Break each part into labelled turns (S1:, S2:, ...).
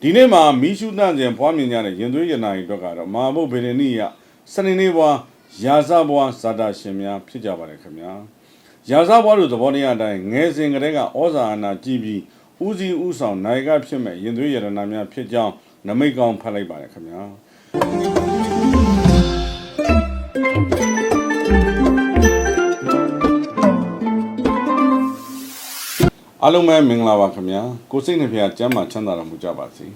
S1: ဒီနေ့မှာမီးရှုတန့်စဉ်ဖွားမြင်ကြတဲ့ရင်သွေးရနာရီအတွက်ကတော့မဟာဘုတ်ဗေဒနီယစနေနေ့ဘွားရာဇဘွားဇာတာရှင်များဖြစ်ကြပါတယ်ခင်ဗျာရာဇဘွားတို့သဘောတရားအတိုင်းငယ်စဉ်ကတည်းကဩဇာအာဏာကြီးပြီးဦးစီးဦးဆောင်နိုင်ကဖြစ်မဲ့ရင်သွေးရတနာများဖြစ်ကြောင်းနမိတ်ကောင်းဖတ်လိုက်ပါတယ်ခင်ဗျာအားလုံးပဲမင်္ဂလာပါခင်ဗျာကိုစိတ်နှဖျားကျမ်းမာချမ်းသာတော်မူကြပါစေ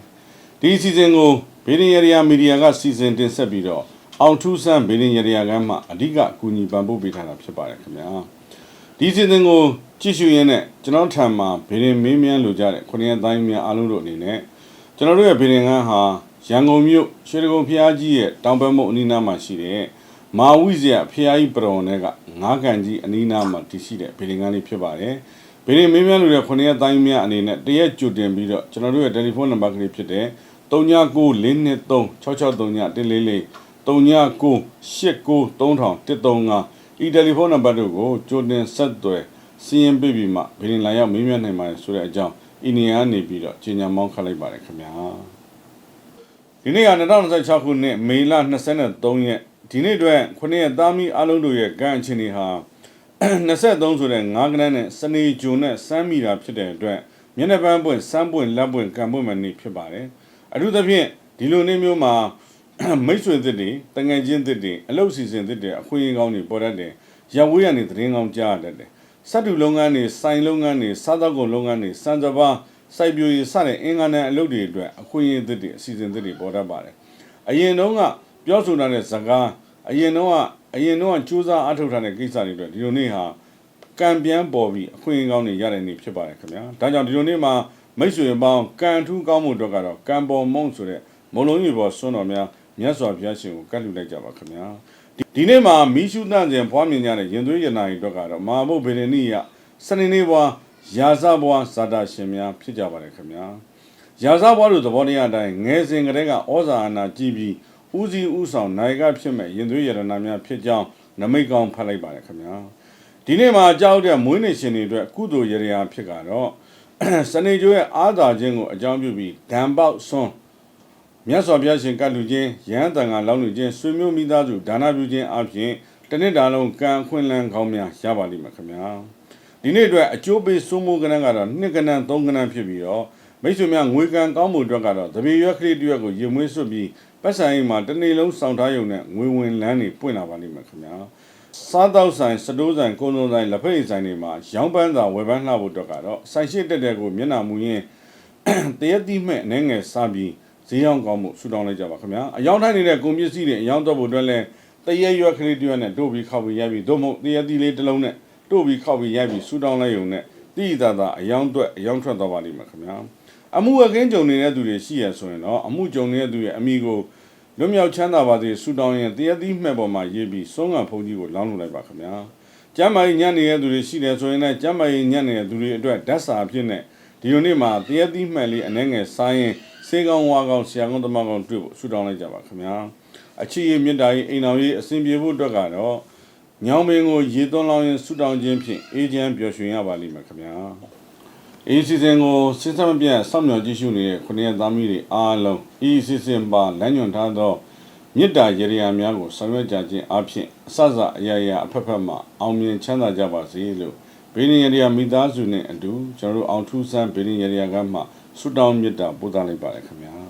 S1: ဒီအစီအစဉ်ကိုဘေဒင်ရရီယာမီဒီယာကစီစဉ်တင်ဆက်ပြီးတော့အောင်ထူးဆန်းဘေဒင်ရရီယာကမှအဓိကအကူအညီပံ့ပိုးပေးထားတာဖြစ်ပါတယ်ခင်ဗျာဒီအစီအစဉ်ကိုကြည့်ရှုရင်းနဲ့ကျွန်တော်ထံမှာဘေဒင်မင်းမြန်းလိုကြတဲ့ခုနှစ်တိုင်းများအားလုံးတို့အနေနဲ့ကျွန်တော်တို့ရဲ့ဘေဒင်ကန်းဟာရန်ကုန်မြို့ရွှေဒဂုံဖျားကြီးရဲ့တောင်ဘက်မုတ်အနီးနားမှာရှိတဲ့မာဝိဇ္ဇာဖျားကြီးပရုံတွေကငါးကန်ကြီးအနီးနားမှာတည်ရှိတဲ့ဘေဒင်ကန်းလေးဖြစ်ပါတယ်ဘေဒင်မင်းမြန်းလိုတဲ့ခုနှစ်တိုင်းများအနေနဲ့တရက်ကြိုတင်ပြီးတော့ကျွန်တော်တို့ရဲ့တယ်လီဖုန်းနံပါတ်ကလေးဖြစ်တဲ့3994233144 3998933135ဤတယ်လီဖုန်းနံပါတ်တို့ကိုကြိုတင်ဆက်သွယ်စီးရင်ပေးပြီးမှဘေဒင်လာရောက်မင်းမြန်းနိုင်ပါတယ်ဆိုတဲ့အကြောင်းဤနေရာနေပြီးတော့ကြီးညာမောင်းခတ်လိုက်ပါတယ်ခင်ဗျာဒီနေ့က2026ခုနှစ်မေလ23ရက်ဒီနေ့အတွက်ခုနှစ်ရက်သားမီးအားလုံးတို့ရဲ့ကံအချင်းတွေဟာ23ဆိုတဲ့9ကနန်းနဲ့စနေဂျုံနဲ့စမ်းမိတာဖြစ်တဲ့အတွက်မျက်နှာပန်းပွင့်စမ်းပွင့်လက်ပွင့်ကံပွင့်မှနေဖြစ်ပါတယ်အထူးသဖြင့်ဒီလိုနေ့မျိုးမှာမိတ်ဆွေသစ်တွေတငယ်ချင်းသစ်တွေအလုပ်စီစဉ်သစ်တွေအခွင့်အရေးကောင်းတွေပေါ်တတ်တယ်ရပ်ဝေးကနေသတင်းကောင်းကြားတတ်တယ်စက်တူလုပ်ငန်းတွေစိုင်လုပ်ငန်းတွေစားသောက်ကုန်လုပ်ငန်းတွေစံစပါးစိုက်ပျိုးရေးစတဲ့အင်္ဂါနဲ့အလုပ်တွေအတွက်အခွင့်အရေးသစ်တွေအစီအစဉ်သစ်တွေပေါ်တတ်ပါတယ်အရင်တုန်းကပြောဆိုတာတဲ့ဇကားအရင်တော့စူးစမ်းအားထုတ်ထားတဲ့ကိစ္စတွေအတွက်ဒီလိုနေ့ဟာကံပြန်ပေါ်ပြီးအခွင့်အရေးကောင်းတွေရတဲ့နေ့ဖြစ်ပါတယ်ခင်ဗျာဒါကြောင့်ဒီလိုနေ့မှာမိတ်ဆွေပေါင်းကံထူးကောင်းမှုအတွက်ကတော့ကံပေါ်မုံဆိုတဲ့မုံလုံးကြီးပေါ်စွန်းတော်များမြတ်စွာဘုရားရှင်ကိုကတ်လူလိုက်ကြပါခင်ဗျာဒီနေ့မှာမီးရှုတန့်စဉ်ဖွားမြင်ကြတဲ့ရင်သွေးရနာရီအတွက်ကတော့မဟာဘုတ်ဗေဒနီယစနေနေ့ဘွားရာဇဘွားဇာတာရှင်များဖြစ်ကြပါတယ်ခင်ဗျာရာဇဘွားတို့သဘောတရားအတိုင်းငယ်စဉ်ကတည်းကဩဇာအာဏာကြီးပြီးဦးစီးဦးဆောင်နိုင်ကဖြစ်မဲ့ရင်သွေးရတနာများဖြစ်ကြောင်းနမိတ်ကောင်းဖတ်လိုက်ပါတယ်ခင်ဗျာဒီနေ့မှာကြောက်တဲ့မွေးနေ့ရှင်တွေအတွက်ကုသိုလ်ရရာဖြစ်ကတော့စနေကျိုးရဲ့အာသာခြင်းကိုအကြောင်းပြုပြီးဓမ္ပေါက်ဆွန်းမြတ်စွာဘုရားရှင်ကတ်လူခြင်းရဟန်းတန်ခါလောင်းလူခြင်းဆွေမျိုးမိသားစုဒါနပြုခြင်းအပြင်တစ်နှစ်တာလုံးကံအခွင့်အလမ်းကောင်းများရပါလိမ့်မယ်ခင်ဗျာဒီနေ့အတွက်အကျိုးပေးစိုးမိုးကဏ္ဍကတော့2ကဏ္ဍ3ကဏ္ဍဖြစ်ပြီးတော့မိတ်ဆွေများငွေကံကောင်းမှုအတွက်ကတော့တပေရွက်ကလေးတစ်ရွက်ကိုရေမွေးစွတ်ပြီးပတ်ဆိုင်မှာတစ်နေ့လုံးစောင့်ထားရုံနဲ့ငွေဝင်လန်းတွေပွင့်လာပါလိမ့်မယ်ခင်ဗျာစားတောက်ဆိုင်စတိုးဆိုင်ကုန်စုံဆိုင်လက်ဖက်ရည်ဆိုင်တွေမှာရောင်းပန်းသာဝယ်ပန်းလှဖို့အတွက်ကတော့ဆိုင်ရှိတက်တဲ့ကိုမျက်နှာမူရင်းတရက်တိမဲ့အနေငယ်စားပြီးဈေးရောင်းကောင်းမှုဆူတောင်းလိုက်ကြပါခင်ဗျာအယောင်ထိုင်းနေတဲ့ကုန်ပစ္စည်းတွေအယောင်တော့ဖို့အတွက်လဲတရက်ရွက်ကလေးတစ်ရွက်နဲ့တို့ပြီးခောက်ပြီးရိုက်ပြီးသို့မဟုတ်တရက်တိလေးတစ်လုံးနဲ့တို့ပြီးခောက်ပြီးရိုက်ပြီးဆူတောင်းလိုက်ရုံနဲ့တိတိသာသာအယောင်ထွက်သွားပါလိမ့်မယ်ခင်ဗျာအမှုအကင်းကြုံနေတဲ့သူတွေရှိရဆိုရင်တော့အမှုကြုံနေတဲ့သူရဲ့အမိကိုလွတ်မြောက်ချမ်းသာပါစေဆူတောင်းရင်တရက်တိမှက်ပေါ်မှာရေးပြီးစုံငံဖုန်ကြီးကိုလောင်းလို့လိုက်ပါခင်ဗျာကျမ်းမာရေးညံ့နေတဲ့သူတွေရှိတယ်ဆိုရင်လည်းကျမ်းမာရေးညံ့နေတဲ့သူတွေအတွက်ဓာတ်စာအဖြစ်နဲ့ဒီလိုနေ့မှာတရက်တိမှက်လေးအနေငယ်စားရင်စေကောင်းဝါကောင်းဆရာကောင်းတမကောင်းတွေ့ဖို့ဆူတောင်းလိုက်ကြပါခင်ဗျာအချစ်ရေးမေတ္တာရေးအိမ်တော်ရေးအစဉ်ပြေဖို့အတွက်ကတော့ညောင်ပင်ကိုရေသွန်းလောင်းရင်ဆူတောင်းခြင်းဖြင့်အေးချမ်းပျော်ရွှင်ရပါလိမ့်မယ်ခင်ဗျာဤစီစဉ်ကိုစဉ်ဆက်မပြတ်စောင့်မျှော်ကြည့်ရှုနေတဲ့ခုနှစ်သားမီးတွေအားလုံးဤစီစဉ်ပါလမ်းညွှန်ထားသောမေတ္တာရရများကိုဆောင်ရွက်ကြခြင်းအပြင်အစစအရာရာအဖက်ဖက်မှအောင်မြင်ချမ်းသာကြပါစေလို့ဘေဒင်ရရမိသားစုနဲ့အတူကျွန်တော်တို့အောင်ထူးဆန်းဘေဒင်ရရကမှဆုတောင်းမေတ္တာပို့သလိုက်ပါတယ်ခင်ဗျာ